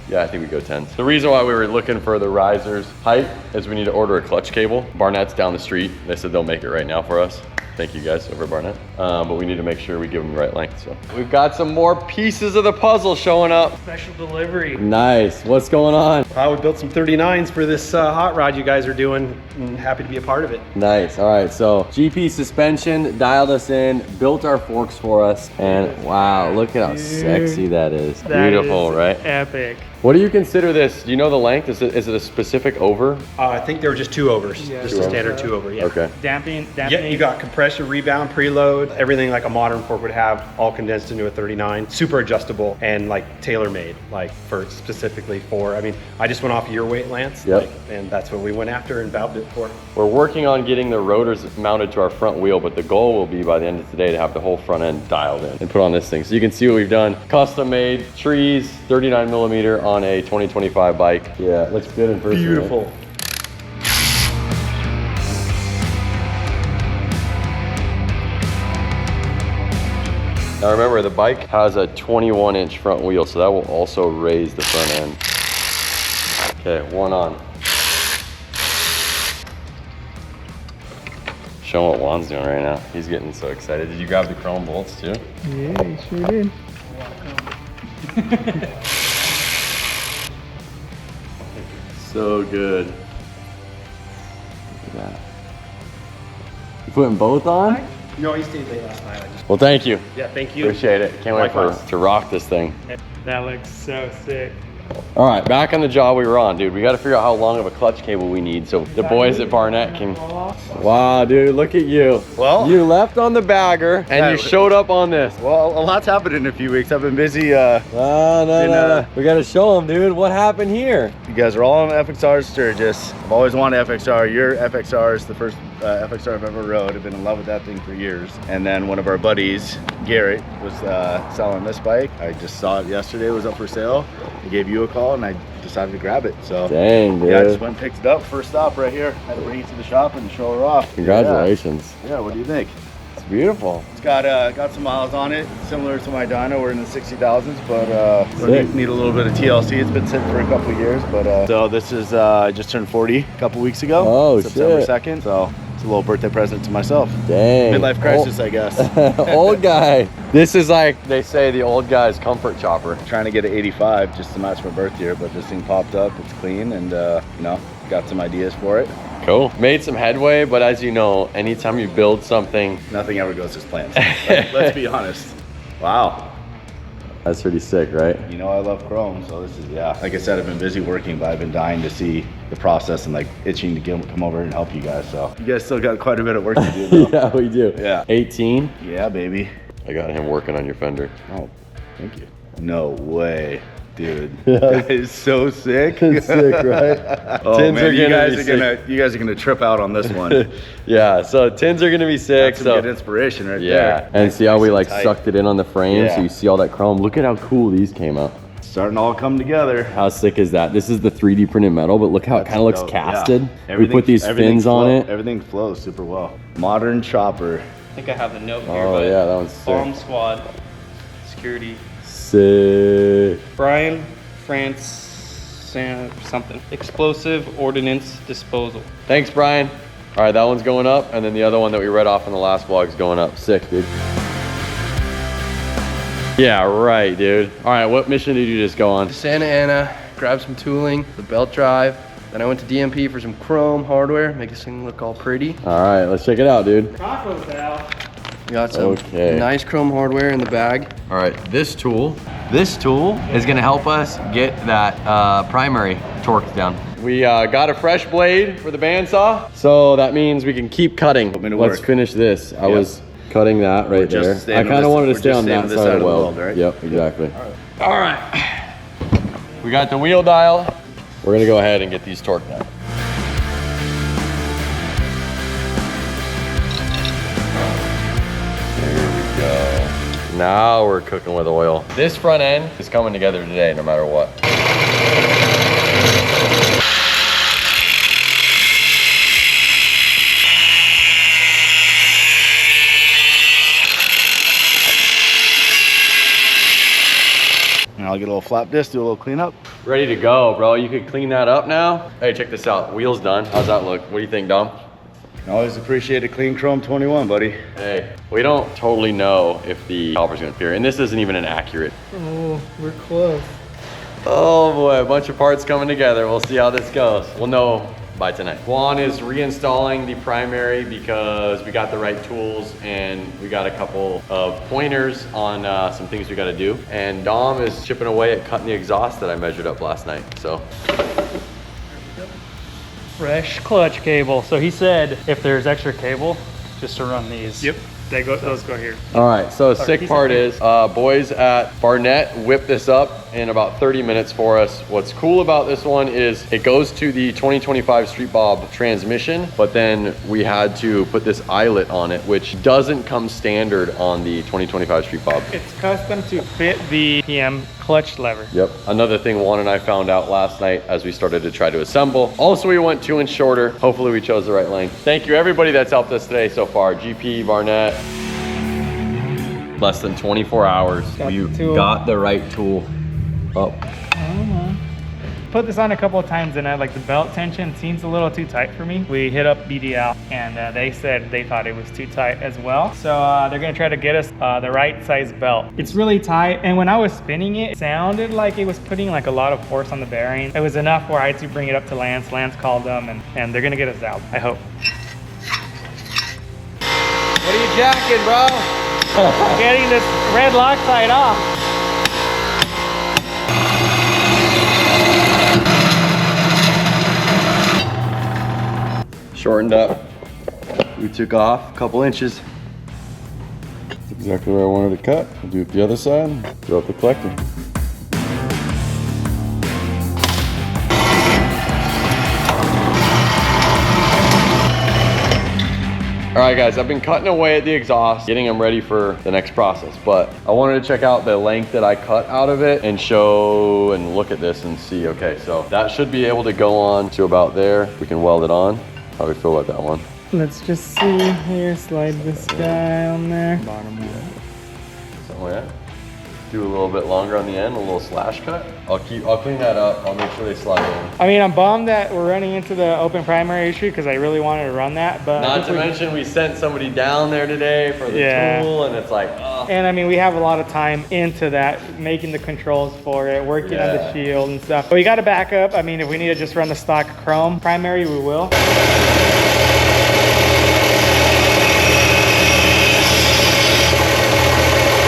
Speaker 1: Yeah, I think we go 10s. The reason why we were looking for the riser's height is we need to order a clutch cable. Barnett's down the street. They said they'll make it right now for us. Thank you guys over at Barnett. But we need to make sure we give them the right length. So we've got some more pieces of the puzzle showing up.
Speaker 2: Special delivery.
Speaker 1: Nice. What's going on?
Speaker 4: We built some 39s for this hot rod you guys are doing, and happy to be a part of it.
Speaker 1: Nice. All right. So GP suspension dialed us in, built our forks for us, and wow, look at how sexy that is.
Speaker 2: That
Speaker 1: Beautiful,
Speaker 2: is
Speaker 1: right?
Speaker 2: Epic.
Speaker 1: What do you consider this? Do you know the length? Is it a specific over?
Speaker 4: I think there were just 2 overs,
Speaker 2: Yeah.
Speaker 4: just
Speaker 1: Two
Speaker 4: a
Speaker 1: overs?
Speaker 4: standard 2 over, yeah.
Speaker 1: Okay.
Speaker 2: Damping.
Speaker 4: Yeah, you got compression, rebound, preload, everything like a modern fork would have, all condensed into a 39. Super adjustable and like tailor-made, like for specifically for. I mean, I just went off your weight, Lance,
Speaker 1: Yep.
Speaker 4: and that's what we went after and valved it for.
Speaker 1: We're working on getting the rotors mounted to our front wheel, but the goal will be by the end of today to have the whole front end dialed in and put on this thing. So you can see what we've done. Custom made trees, 39 millimeter on a 2025 bike. Yeah, it looks good in person.
Speaker 4: Beautiful.
Speaker 1: Right? Now remember, the bike has a 21-inch front wheel, so that will also raise the front end. Okay, one on. Show 'em what Juan's doing right now. He's getting so excited. Did you grab the chrome bolts too?
Speaker 2: Yeah, you sure did.
Speaker 1: So good. Look at that. You putting both on?
Speaker 4: No, he stayed late last night.
Speaker 1: Well, thank you.
Speaker 4: Yeah, thank you.
Speaker 1: Appreciate it. Can't wait
Speaker 4: Likewise.
Speaker 1: to rock this thing.
Speaker 2: That looks so sick.
Speaker 1: All right, back on the job we were on, dude. We got to figure out how long of a clutch cable we need so the boys at Barnett can. Wow, dude, look at you.
Speaker 5: Well,
Speaker 1: You left on the bagger and
Speaker 5: Yeah,
Speaker 1: you showed up on this.
Speaker 5: well, a lot's happened in a few weeks. I've been busy.
Speaker 1: No. We got to show them, dude. What happened here?
Speaker 5: You guys are all on FXR Sturgis. I've always wanted FXR. Your FXR is the first FXR I've ever rode. I've been in love with that thing for years. And then one of our buddies, Garrett, was selling this bike. I just saw it yesterday. It was up for sale. I gave you a call and I decided to grab it. So
Speaker 1: Dang, dude.
Speaker 5: yeah, I just went and picked it up. First stop right here. Had to bring it to the shop and show her off.
Speaker 1: Congratulations.
Speaker 5: Yeah, what do you think?
Speaker 1: It's beautiful.
Speaker 5: It's got some miles on it, similar to my dyno. We're in the 60,000s, but
Speaker 1: Sick.
Speaker 5: need a little bit of TLC. It's been sitting for a couple of years, but so this is I just turned 40 a couple weeks ago.
Speaker 1: Oh,
Speaker 5: September
Speaker 1: shit.
Speaker 5: 2nd. So it's a little birthday present to myself.
Speaker 1: Dang.
Speaker 5: Midlife crisis, I guess.
Speaker 1: Old guy. This is like, they say, the old guy's comfort chopper.
Speaker 5: Trying to get an 85 just to match my birth year, but this thing popped up. It's clean, and got some ideas for it.
Speaker 1: Cool. Made some headway, but as you know, anytime you build something,
Speaker 5: Nothing ever goes as planned. Let's be honest. Wow.
Speaker 1: that's pretty sick, right?
Speaker 5: You know I love chrome, so this is, yeah. Like I said, I've been busy working, but I've been dying to see the process and like itching to come over and help you guys. So you guys still got quite a bit of work to do though.
Speaker 1: Yeah, we do.
Speaker 5: Yeah.
Speaker 1: 18.
Speaker 5: Yeah, baby.
Speaker 1: I got him working on your fender.
Speaker 5: Oh, thank you. No way, dude. That is so sick.
Speaker 1: It's sick, right?
Speaker 5: Oh
Speaker 1: Tins
Speaker 5: man,
Speaker 1: are
Speaker 5: you
Speaker 1: gonna
Speaker 5: guys
Speaker 1: be
Speaker 5: are gonna trip out on this one.
Speaker 1: Yeah, so tins are gonna be sick.
Speaker 5: That's some good
Speaker 1: So
Speaker 5: inspiration right
Speaker 1: yeah,
Speaker 5: there.
Speaker 1: and see how we like
Speaker 5: Nice and tight.
Speaker 1: sucked it in on the frame, so
Speaker 5: Yeah.
Speaker 1: you see all that chrome. Look at how cool these came out.
Speaker 5: starting to all come together.
Speaker 1: How sick is that? This is the 3D printed metal, but look how it kind of looks
Speaker 5: dope,
Speaker 1: casted.
Speaker 5: yeah.
Speaker 1: We put these fins on it.
Speaker 5: Everything flows super well. Modern chopper.
Speaker 6: I think I have the note here,
Speaker 1: Oh
Speaker 6: but
Speaker 1: yeah, that one's sick.
Speaker 6: bomb squad, security,
Speaker 1: Sick.
Speaker 6: Brian, France, something, explosive ordnance disposal.
Speaker 1: Thanks, Brian. All right, that one's going up, and then the other one that we read off in the last vlog is going up. Sick, dude. Yeah, right, dude. All right, what mission did you just go on?
Speaker 7: Santa Ana, grabbed some tooling, the belt drive. Then I went to DMP for some chrome hardware, make this thing look all pretty.
Speaker 1: All right, let's check it out, dude.
Speaker 2: Tacos out.
Speaker 7: Got some
Speaker 1: Okay.
Speaker 7: nice chrome hardware in the bag.
Speaker 1: All right, this tool is gonna help us get that primary torque down. We got a fresh blade for the bandsaw, so that means we can keep cutting.
Speaker 5: me to
Speaker 1: Let's
Speaker 5: work.
Speaker 1: finish this. I was cutting that right
Speaker 5: just
Speaker 1: there.
Speaker 5: staying
Speaker 1: I
Speaker 5: on
Speaker 1: kind of
Speaker 5: this-
Speaker 1: wanted to
Speaker 5: we're
Speaker 1: stay
Speaker 5: just
Speaker 1: on
Speaker 5: staying
Speaker 1: that
Speaker 5: on this
Speaker 1: side of the weld.
Speaker 5: right?
Speaker 1: Yep, exactly. All right. We got the wheel dial. We're gonna go ahead and get these torqued down. Now we're cooking with oil. This front end is coming together today, no matter what.
Speaker 5: And I'll get a little flap disc, do a little cleanup.
Speaker 1: Ready to go, bro. You could clean that up now. Hey, check this out. Wheel's done. How's that look? What do you think, Dom?
Speaker 5: I always appreciate a clean chrome 21, buddy.
Speaker 1: Hey, we don't totally know if the caliper's gonna appear, and this isn't even an accurate.
Speaker 2: Oh, we're close.
Speaker 1: Oh boy, a bunch of parts coming together. We'll see how this goes. We'll know by tonight. Juan is reinstalling the primary because we got the right tools and we got a couple of pointers on some things we gotta do. And Dom is chipping away at cutting the exhaust that I measured up last night, so.
Speaker 2: Fresh clutch cable. So he said if there's extra cable, just to run these. Yep, those go here.
Speaker 1: All right, so
Speaker 2: Sorry,
Speaker 1: sick
Speaker 2: he
Speaker 1: part
Speaker 2: said-
Speaker 1: is, boys at Barnett whipped this up in about 30 minutes for us. What's cool about this one is it goes to the 2025 Street Bob transmission, but then we had to put this eyelet on it, which doesn't come standard on the 2025 Street Bob.
Speaker 2: It's custom to fit the PM clutch lever.
Speaker 1: Yep, another thing Juan and I found out last night as we started to try to assemble. Also, we went 2 inch shorter. Hopefully we chose the right length. Thank you everybody that's helped us today so far. GP, Barnett. Less than 24 hours.
Speaker 2: Got
Speaker 1: We
Speaker 2: the tool.
Speaker 1: got the right tool up.
Speaker 2: Put this on a couple of times and like the belt tension seems a little too tight for me. We hit up BDL and they said they thought it was too tight as well. So they're gonna try to get us the right size belt. It's really tight, and when I was spinning it, it sounded like it was putting like a lot of force on the bearing. It was enough where I had to bring it up to Lance. Lance called them and they're gonna get us out, I hope.
Speaker 1: What are you jacking, bro?
Speaker 2: Getting this red Loctite off.
Speaker 1: Shortened up. We took off a couple inches. That's exactly where I wanted to cut. I'll do it the other side, throw up the collector. All right guys, I've been cutting away at the exhaust, getting them ready for the next process, but I wanted to check out the length that I cut out of it and show and look at this and see, okay, so that should be able to go on to about there. We can weld it on. How do we feel about that one?
Speaker 2: Let's just see here, slide this guy on there. Bottom one.
Speaker 1: So yeah, do a little bit longer on the end, a little slash cut. I'll clean that up. I'll make sure they slide in.
Speaker 2: I mean, I'm bummed that we're running into the open primary issue because I really wanted to run that, but
Speaker 1: Not to mention we sent somebody down there today for the tool, and it's like, oh.
Speaker 2: and I mean, we have a lot of time into that, making the controls for it, working on the
Speaker 1: Yeah.
Speaker 2: shield and stuff. But we got to back up. I mean, if we need to just run the stock chrome primary, we will.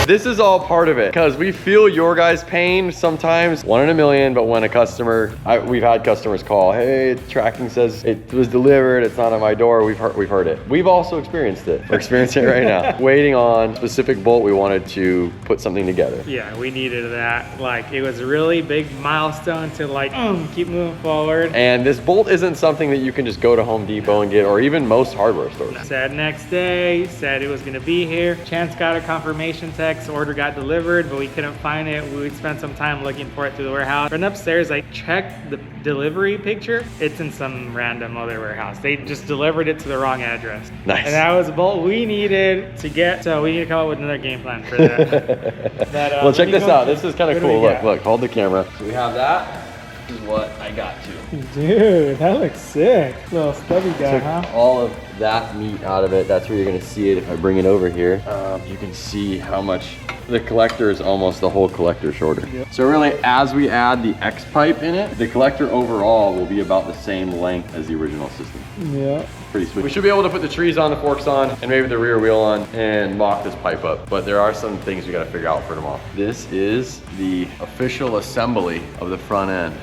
Speaker 1: This is all part of it because we feel your guys' pain sometimes, 1 in a million, but when a customer, we've had customers call, hey, tracking says it was delivered, it's not on my door, we've heard it. We've also experienced it. We're experiencing it right now. Waiting on a specific bolt, we wanted to put something together.
Speaker 2: Yeah, we needed that. Like, it was a really big milestone to like, keep moving forward.
Speaker 1: And this bolt isn't something that you can just go to Home Depot and get, or even most hardware stores.
Speaker 2: Said next day, said it was gonna be here. Chance got a confirmation text next order got delivered, but we couldn't find it. We spent some time looking for it through the warehouse. Went upstairs, I checked the delivery picture. It's in some random other warehouse. They just delivered it to the wrong address.
Speaker 1: Nice.
Speaker 2: And that was a bolt we needed to get, so we need to come up with another game plan for that.
Speaker 1: Well, check this out. This is kind of cool.
Speaker 2: What do we
Speaker 1: Look, hold the camera. So we have that. This is what I got to.
Speaker 2: Dude, that looks sick. Little stubby guy,
Speaker 1: Took
Speaker 2: huh?
Speaker 1: all of that meat out of it. That's where you're gonna see it if I bring it over here. You can see how much the collector is almost the whole collector shorter.
Speaker 2: Yep.
Speaker 1: So really, as we add the X pipe in it, the collector overall will be about the same length as the original system.
Speaker 2: Yeah.
Speaker 1: Pretty sweet. We should be able to put the trees on, the forks on, and maybe the rear wheel on and mock this pipe up. But there are some things we gotta figure out for tomorrow. This is the official assembly of the front end.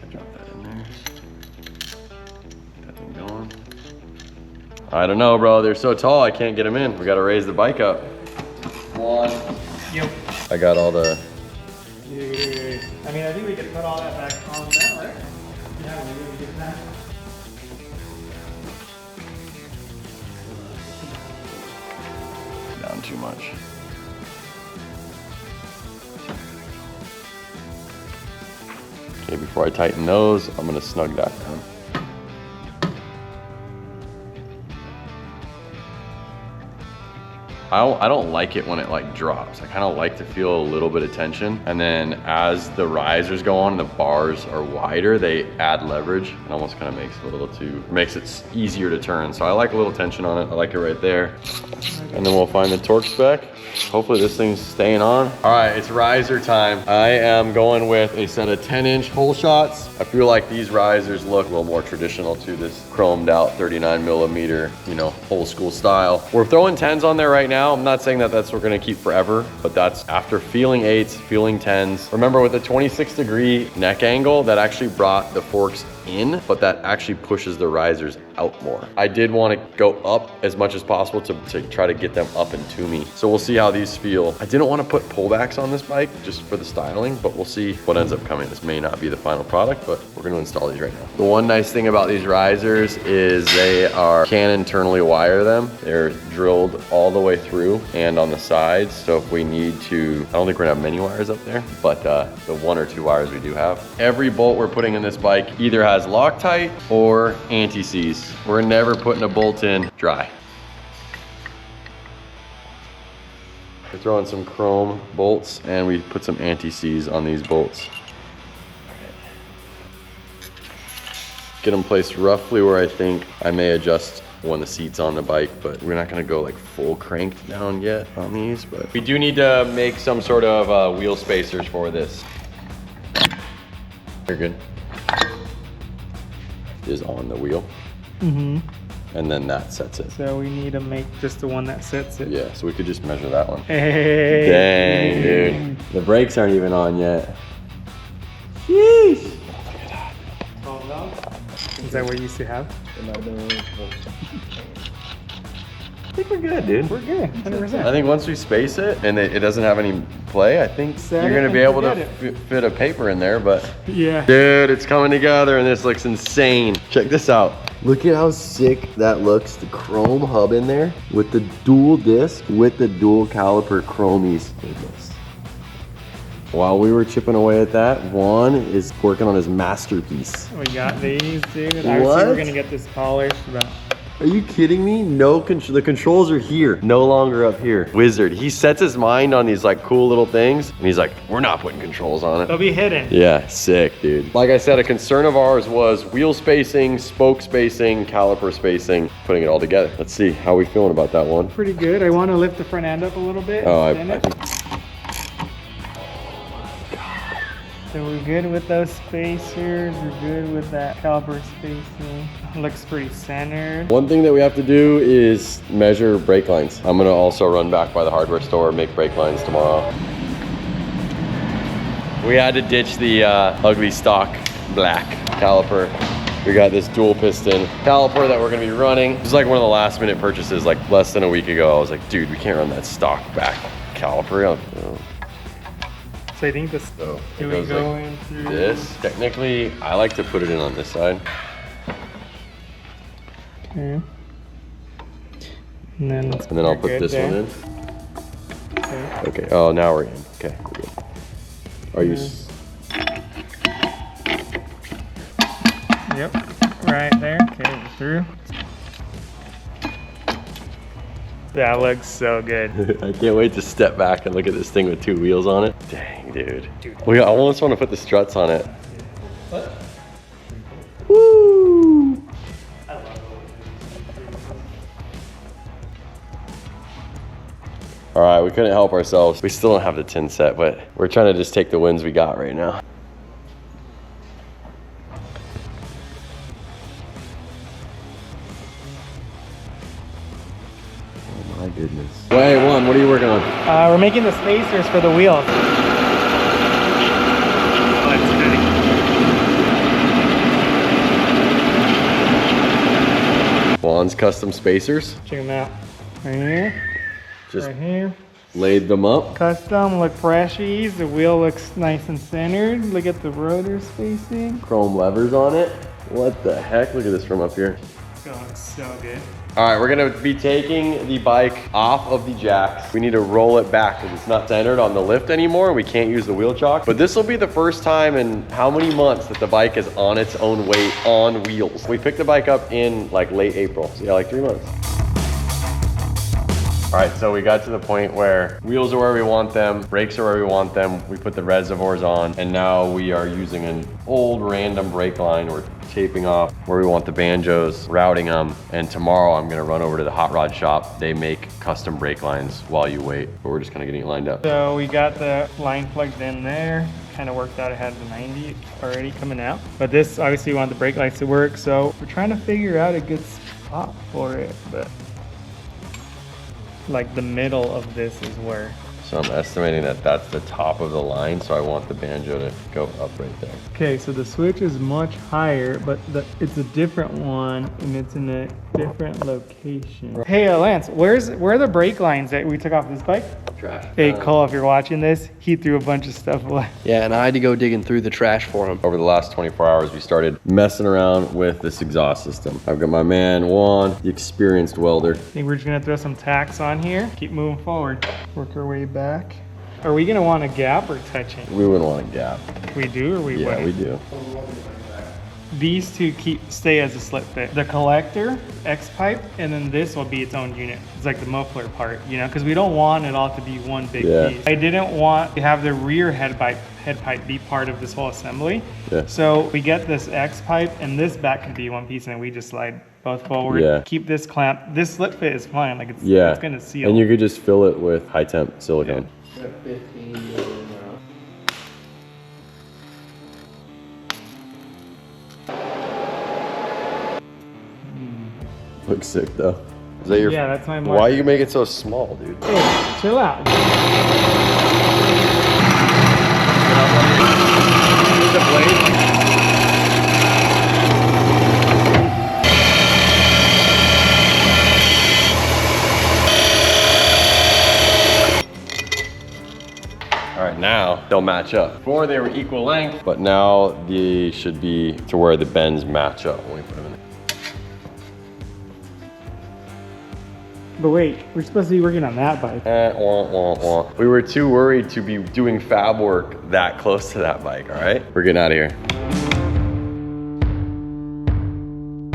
Speaker 1: Drop that in there. That thing going. I don't know, bro. They're so tall, I can't get them in. We gotta raise the bike up. One.
Speaker 2: Yep.
Speaker 1: I got all the...
Speaker 2: Dude. I mean, I think we could put all that back on now, right? Yeah, we really get that.
Speaker 1: Down too much. Okay, before I tighten those, I'm gonna snug that down. I don't like it when it like drops. I kind of like to feel a little bit of tension. And then as the risers go on and the bars are wider, they add leverage. It almost kind of makes it easier to turn. So I like a little tension on it. I like it right there. And then we'll find the torque spec. Hopefully this thing's staying on. All right, it's riser time. I am going with a set of 10-inch hole shots. I feel like these risers look a little more traditional to this chromed out 39 millimeter, you know, old school style. We're throwing 10s on there right now. I'm not saying that that's what we're gonna keep forever, but that's after feeling 8s, feeling 10s. Remember with the 26-degree neck angle, that actually brought the forks in, but that actually pushes the risers out more. I did want to go up as much as possible to try to get them up and to me. So we'll see how these feel. I didn't want to put pullbacks on this bike just for the styling, but we'll see what ends up coming. This may not be the final product, but we're going to install these right now. The one nice thing about these risers is can internally wire them. They're drilled all the way through and on the sides. So if we need to, I don't think we're gonna have many wires up there, but the 1 or 2 wires we do have. Every bolt we're putting in this bike either has Loctite or anti-seize. We're never putting a bolt in dry. We're throwing some chrome bolts and we put some anti-seize on these bolts. Get them placed roughly where I think I may adjust when the seat's on the bike, but we're not gonna go like full cranked down yet on these, but we do need to make some sort of wheel spacers for this. You're good. Is on the wheel.
Speaker 2: Mm-hmm.
Speaker 1: And then that sets it.
Speaker 2: So we need to make just the one that sets it.
Speaker 1: Yeah, so we could just measure that one.
Speaker 2: Hey.
Speaker 1: Dang, dude. The brakes aren't even on yet. Sheesh. Look at that.
Speaker 2: Is that what you used to have?
Speaker 1: I think we're good, dude.
Speaker 2: We're good, 100%.
Speaker 1: I think once we space it and it doesn't have any play, I think
Speaker 2: Set
Speaker 1: you're
Speaker 2: it
Speaker 1: gonna
Speaker 2: and
Speaker 1: be able to
Speaker 2: forget
Speaker 1: fit a paper in there, but
Speaker 2: Yeah.
Speaker 1: dude, it's coming together and this looks insane. Check this out. Look at how sick that looks. The chrome hub in there with the dual disc with the dual caliper chromies. Goodness. While we were chipping away at that, Juan is working on his masterpiece.
Speaker 2: We got these, dude. Obviously,
Speaker 1: What?
Speaker 2: we're gonna get this polished, but
Speaker 1: Are you kidding me? The controls are here, no longer up here. Wizard, he sets his mind on these like cool little things and he's like, we're not putting controls on
Speaker 2: they'll
Speaker 1: it.
Speaker 2: be hidden.
Speaker 1: Yeah, sick, dude. Like I said, a concern of ours was wheel spacing, spoke spacing, caliper spacing, putting it all together. Let's see, how we feeling about that one?
Speaker 2: Pretty good. I want to lift the front end up a little bit.
Speaker 1: Oh, I
Speaker 2: extend it.
Speaker 1: think,
Speaker 2: So we're good with those spacers. We're good with that caliper spacing. Looks pretty centered.
Speaker 1: one thing that we have to do is measure brake lines. I'm gonna also run back by the hardware store, make brake lines tomorrow. We had to ditch the ugly stock black caliper. We got this dual piston caliper that we're gonna be running. This is like one of the last minute purchases, like less than a week ago. I was like, dude, we can't run that stock back caliper.
Speaker 2: So I think this,
Speaker 1: So
Speaker 2: do
Speaker 1: it
Speaker 2: we
Speaker 1: goes
Speaker 2: go
Speaker 1: like
Speaker 2: in through
Speaker 1: this. Technically, I like to put it in on this side.
Speaker 2: Okay. And then
Speaker 1: And then I'll put
Speaker 2: good
Speaker 1: this
Speaker 2: there.
Speaker 1: one in. Okay, oh, now we're in. Okay, we're good. Are you?
Speaker 2: Yep, right there. Okay, through. That looks so good.
Speaker 1: I can't wait to step back and look at this thing with 2 wheels on it. Dang, dude. I almost want to put the struts on it.
Speaker 6: What?
Speaker 1: Woo! All right, we couldn't help ourselves. We still don't have the tin set, but we're trying to just take the wins we got right now. Oh my goodness. Wait, Juan, what are you working on?
Speaker 2: We're making the spacers for the wheels.
Speaker 1: Juan's custom spacers.
Speaker 2: Check them out. Right here.
Speaker 1: Just
Speaker 2: Right here.
Speaker 1: laid them up.
Speaker 2: Custom, look freshies. The wheel looks nice and centered. Look at the rotor spacing.
Speaker 1: Chrome levers on it. What the heck? Look at this from up here.
Speaker 2: It looks so good.
Speaker 1: All right, we're gonna be taking the bike off of the jacks. We need to roll it back because it's not centered on the lift anymore. We can't use the wheel chock. But this will be the first time in how many months that the bike is on its own weight on wheels. We picked the bike up in like late April. So yeah, like 3 months. All right, so we got to the point where wheels are where we want them, brakes are where we want them. We put the reservoirs on, and now we are using an old random brake line. We're taping off where we want the banjos, routing them, and tomorrow I'm gonna run over to the hot rod shop. They make custom brake lines while you wait, but we're just kind of getting it lined up.
Speaker 2: So we got the line plugged in there. Kind of worked out. It had the 90 already coming out. But this, obviously, we want the brake lights to work. So we're trying to figure out a good spot for it, but like the middle of this is where.
Speaker 1: So I'm estimating that that's the top of the line, so I want the banjo to go up right there.
Speaker 2: Okay, so the switch is much higher, but it's a different one and it's in a different location. Hey, Lance, where are the brake lines that we took off this bike?
Speaker 7: Trash.
Speaker 2: Hey, Cole, if you're watching this, he threw a bunch of stuff away.
Speaker 7: Yeah, and I had to go digging through the trash for him.
Speaker 1: Over the last 24 hours, we started messing around with this exhaust system. I've got my man, Juan, the experienced welder.
Speaker 2: I think we're just gonna throw some tacks on here, keep moving forward. Work our way back. Are we gonna want a gap or touching?
Speaker 1: We wouldn't want a gap.
Speaker 2: We do or we
Speaker 1: Yeah,
Speaker 2: wouldn't?
Speaker 1: we do.
Speaker 2: These two stay as a slip fit. The collector, X pipe, and then this will be its own unit. It's like the muffler part, you know, because we don't want it all to be one big piece. I didn't want to have the rear head pipe be part of this whole assembly.
Speaker 1: Yeah.
Speaker 2: So we get this X pipe and this back can be one piece and we just slide both forward.
Speaker 1: Yeah.
Speaker 2: Keep this clamp. This slip fit is fine. Like it's gonna seal.
Speaker 1: And you could just fill it with high temp silicone. Looks sick though. Is that your?
Speaker 2: Yeah, that's my marker.
Speaker 1: Why you make it so small, dude?
Speaker 2: Hey, chill out.
Speaker 1: The blade. All right, now they'll match up. Before they were equal length, but now they should be to where the bends match up when we put them in.
Speaker 2: But wait, we're supposed to be working on that bike.
Speaker 1: Wah, wah, wah. We were too worried to be doing fab work that close to that bike, all right? We're getting out of here.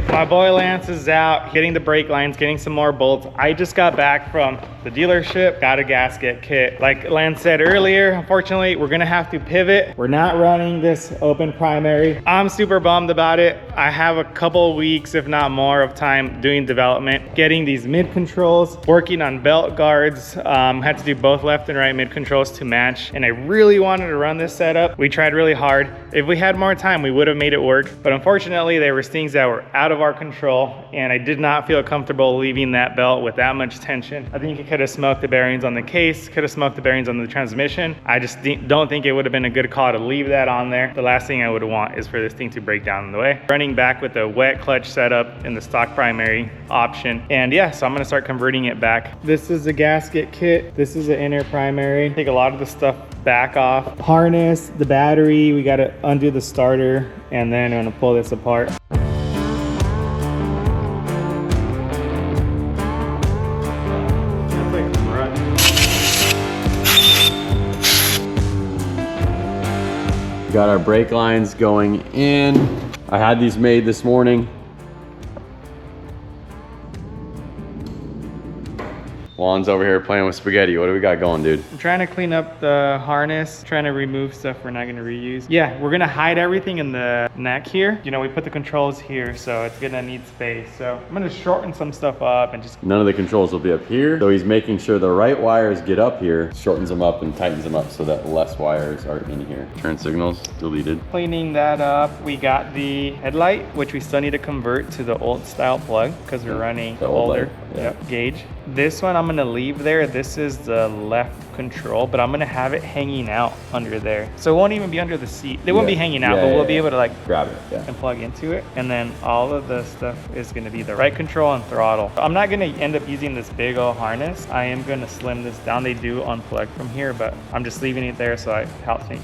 Speaker 2: My boy Lance is out, getting the brake lines, getting some more bolts. I just got back from the dealership, got a gasket kit. Like Lance said earlier, unfortunately, we're gonna have to pivot. We're not running this open primary. I'm super bummed about it. I have a couple weeks, if not more, of time doing development, getting these mid controls, working on belt guards. Had to do both left and right mid controls to match. And I really wanted to run this setup. We tried really hard. If we had more time, we would have made it work. But unfortunately, there was things that were out of our control, and I did not feel comfortable leaving that belt with that much tension. I think it could have smoked the bearings on the case, could have smoked the bearings on the transmission. I just don't think it would have been a good call to leave that on there. The last thing I would want is for this thing to break down on the way. Running back with the wet clutch setup in the stock primary option. And yeah, so I'm gonna start converting it back. This is the gasket kit. This is the inner primary. Take a lot of the stuff back off. Harness, the battery, we gotta undo the starter, and then I'm gonna pull this apart.
Speaker 1: got our brake lines going in. I had these made this morning. Juan's over here playing with spaghetti. What do we got going, dude?
Speaker 2: I'm trying to clean up the harness, trying to remove stuff we're not gonna reuse. Yeah, we're gonna hide everything in the neck here. You know, we put the controls here, so it's gonna need space. So I'm gonna shorten some stuff up and just...
Speaker 1: None of the controls will be up here. So he's making sure the right wires get up here, shortens them up and tightens them up so that less wires are in here. Turn signals, deleted.
Speaker 2: Cleaning that up. We got the headlight, which we still need to convert to the old style plug because we're running the
Speaker 1: old
Speaker 2: older
Speaker 1: light, yeah.
Speaker 2: gauge. This one I'm gonna leave there. This is the left control, but I'm gonna have it hanging out under there. So it won't even be under the seat. It won't be hanging out, but we'll be able to like
Speaker 1: grab it
Speaker 2: and plug into it. And then all of the stuff is gonna be the right control and throttle. I'm not gonna end up using this big old harness. I am gonna slim this down. They do unplug from here, but I'm just leaving it there so it helps me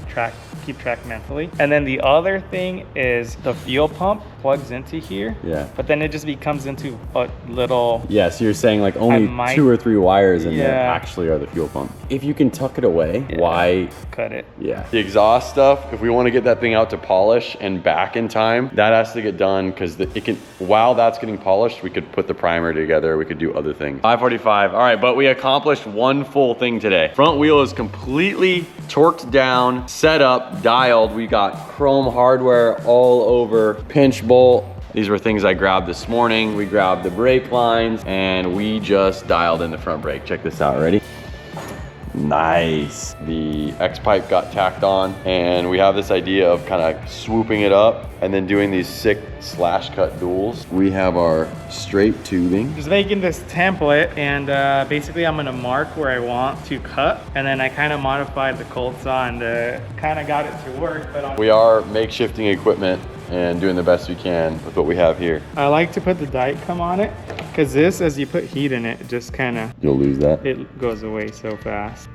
Speaker 2: keep track mentally. And then the other thing is the fuel pump plugs into here.
Speaker 1: Yeah.
Speaker 2: But then it just becomes into a little...
Speaker 1: Yeah, so you're saying like only 2 or 3 wires in there actually are the fuel pump. If you can tuck it away, why
Speaker 2: cut it?
Speaker 1: Yeah. The exhaust stuff, if we want to get that thing out to polish and back in time, that has to get done because it can, while that's getting polished, we could put the primer together, we could do other things. 545, all right, but we accomplished one full thing today. Front wheel is completely torqued down, set up, dialed. We got chrome hardware all over, pinch bolt. These were things I grabbed this morning. We grabbed the brake lines and we just dialed in the front brake. Check this out, ready? Nice. The X-pipe got tacked on and we have this idea of kind of swooping it up and then doing these sick slash cut duals. We have our straight tubing.
Speaker 2: Just making this template and basically I'm gonna mark where I want to cut and then I kind of modified the cold saw and kind of got it to work. But
Speaker 1: we are makeshifting equipment and doing the best we can with what we have here.
Speaker 2: I like to put the Dicom on it because this, as you put heat in it, it just kind of...
Speaker 1: You'll lose that.
Speaker 2: It goes away so fast.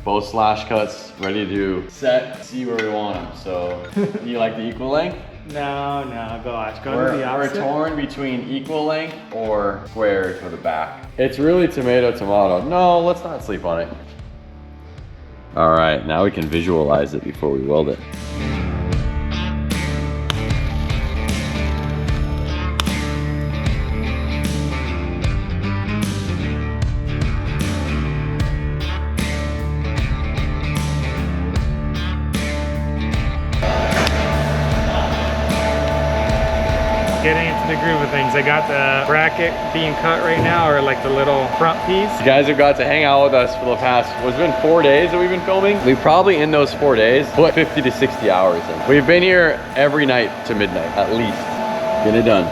Speaker 1: Both slash cuts ready to set, see where we want them. So, you like the equal length?
Speaker 2: No, gosh, go to the opposite.
Speaker 1: We're torn between equal length or square for the back. It's really tomato. No, let's not sleep on it. All right, now we can visualize it before we weld it.
Speaker 2: Getting into the groove of things. I got the bracket being cut right now, or like the little front piece.
Speaker 1: You guys have got to hang out with us for the past, it's been 4 days that we've been filming. We probably in those 4 days put 50 to 60 hours in. We've been here every night to midnight, at least. Get it done.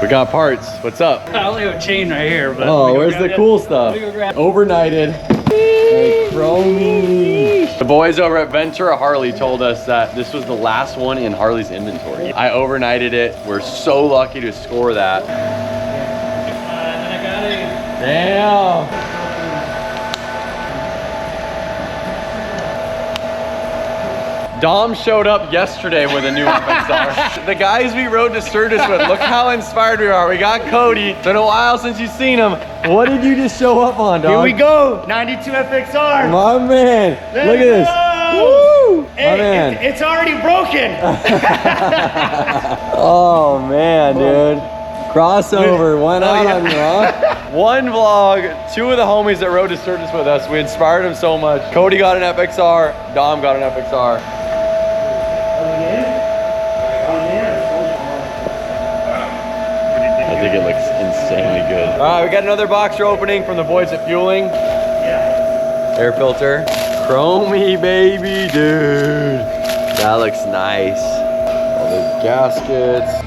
Speaker 1: We got parts. What's up?
Speaker 6: I only have a chain right here, but...
Speaker 1: Oh, where's the cool stuff? Overnighted. Hey, chromie. The boys over at Ventura Harley told us that this was the last one in Harley's inventory. I overnighted it. We're so lucky to score that.
Speaker 6: And I got it.
Speaker 1: Damn. Dom showed up yesterday with a new FXR. The guys we rode to Sturgis with, look how inspired we are. We got Cody. It's been a while since you've seen him. What did you just show up on, Dom?
Speaker 3: Here we go, 92 FXR.
Speaker 1: My man, look at this. Woo!
Speaker 3: Hey,
Speaker 1: my man.
Speaker 3: It's already broken.
Speaker 1: Oh man, dude. Crossover went out on you, huh? One vlog, 2 of the homies that rode to Sturgis with us, we inspired them so much. Cody got an FXR, Dom got an FXR. I think it looks insanely good. All right, we got another box we're opening from the boys at Fueling. Yeah. Air filter. Chromey, baby, dude. That looks nice. All the gaskets.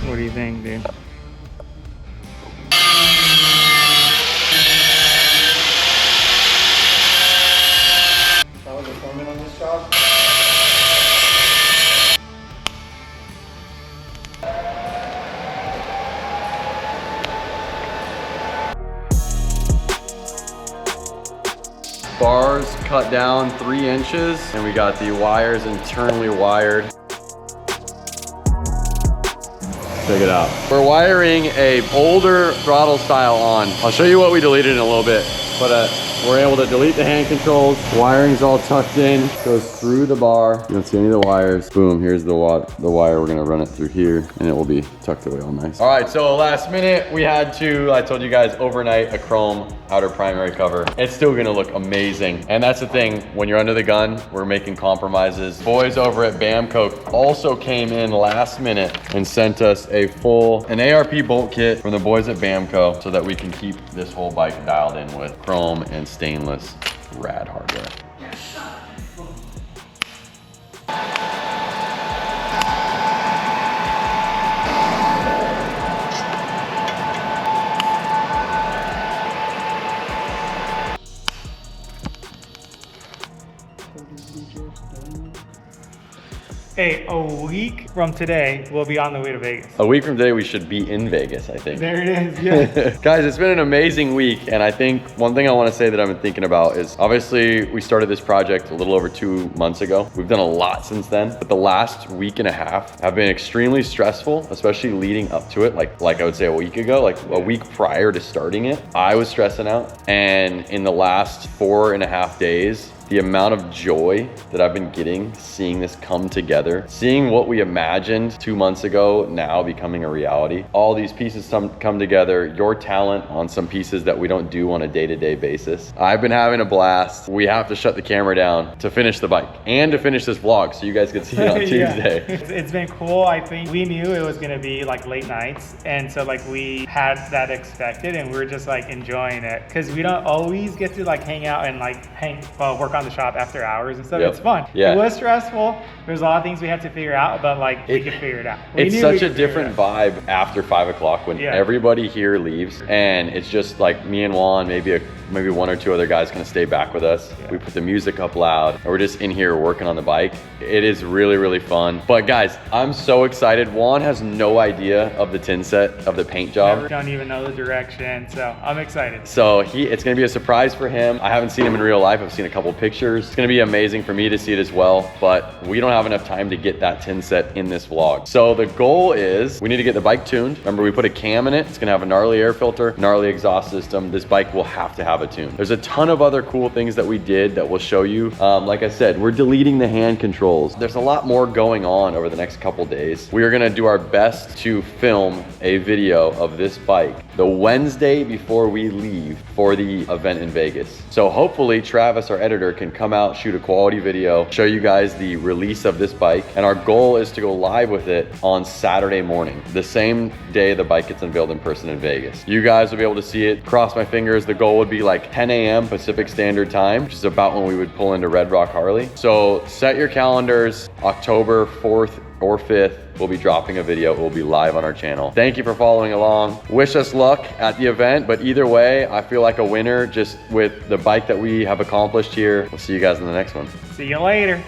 Speaker 2: What do you think, dude?
Speaker 1: Bars cut down 3 inches, and we got the wires internally wired. Check it out. We're wiring a older throttle style on. I'll show you what we deleted in a little bit, but we're able to delete the hand controls. Wiring's all tucked in, goes through the bar. You don't see any of the wires. Boom, here's the wire. We're gonna run it through here, and it will be tucked away all nice. All right, so last minute, we had to, I told you guys, overnight a chrome outer primary cover. It's still gonna look amazing. And that's the thing, when you're under the gun, we're making compromises. Boys over at Bamco also came in last minute and sent us an ARP bolt kit from the boys at Bamco so that we can keep this whole bike dialed in with chrome and stainless rad hardware.
Speaker 2: Hey, a week from today, we'll be on the way to Vegas.
Speaker 1: A week from today, we should be in Vegas, I think.
Speaker 2: There it is, yeah.
Speaker 1: Guys, it's been an amazing week, and I think one thing I want to say that I've been thinking about is obviously we started this project a little over 2 months ago. We've done a lot since then, but the last week and a half have been extremely stressful, especially leading up to it. Like I would say a week ago, like a week prior to starting it, I was stressing out. And in the last 4.5 days, the amount of joy that I've been getting seeing this come together, seeing what we imagined 2 months ago now becoming a reality. All these pieces come together, your talent on some pieces that we don't do on a day-to-day basis. I've been having a blast. We have to shut the camera down to finish the bike and to finish this vlog so you guys can see it on Tuesday.
Speaker 2: It's been cool. I think we knew it was gonna be like late nights, and so like we had that expected, and we were just like enjoying it because we don't always get to like hang out and like work on the shop after hours and stuff.
Speaker 1: Yep.
Speaker 2: It's fun.
Speaker 1: Yeah.
Speaker 2: It was stressful. There's a lot of things we had to figure out, but like we could figure it out.
Speaker 1: It's such a different vibe after 5 o'clock when everybody here leaves, and it's just like me and Juan, maybe 1 or 2 other guys gonna stay back with us. Yeah. We put the music up loud, and we're just in here working on the bike. It is really, really fun. But guys, I'm so excited. Juan has no idea of the tin set, of the paint job.
Speaker 2: I don't even know the direction, so I'm excited.
Speaker 1: So it's gonna be a surprise for him. I haven't seen him in real life. I've seen a couple pictures. It's gonna be amazing for me to see it as well, but we don't have enough time to get that tin set in this vlog. So the goal is we need to get the bike tuned. Remember, we put a cam in it. It's gonna have a gnarly air filter, gnarly exhaust system. This bike will have to have a tune. There's a ton of other cool things that we did that we'll show you. Like I said, we're deleting the hand controls. There's a lot more going on over the next couple days. We are gonna do our best to film a video of this bike the Wednesday before we leave for the event in Vegas. So hopefully Travis, our editor, can come out, shoot a quality video, show you guys the release of this bike. And our goal is to go live with it on Saturday morning, the same day the bike gets unveiled in person in Vegas. You guys will be able to see it. Cross my fingers. The goal would be like 10 a.m. Pacific Standard Time, which is about when we would pull into Red Rock Harley. So set your calendars, October 4th or 5th, we'll be dropping a video. It will be live on our channel. Thank you for following along. Wish us luck at the event, but either way, I feel like a winner just with the bike that we have accomplished here. We'll see you guys in the next one.
Speaker 2: See you later.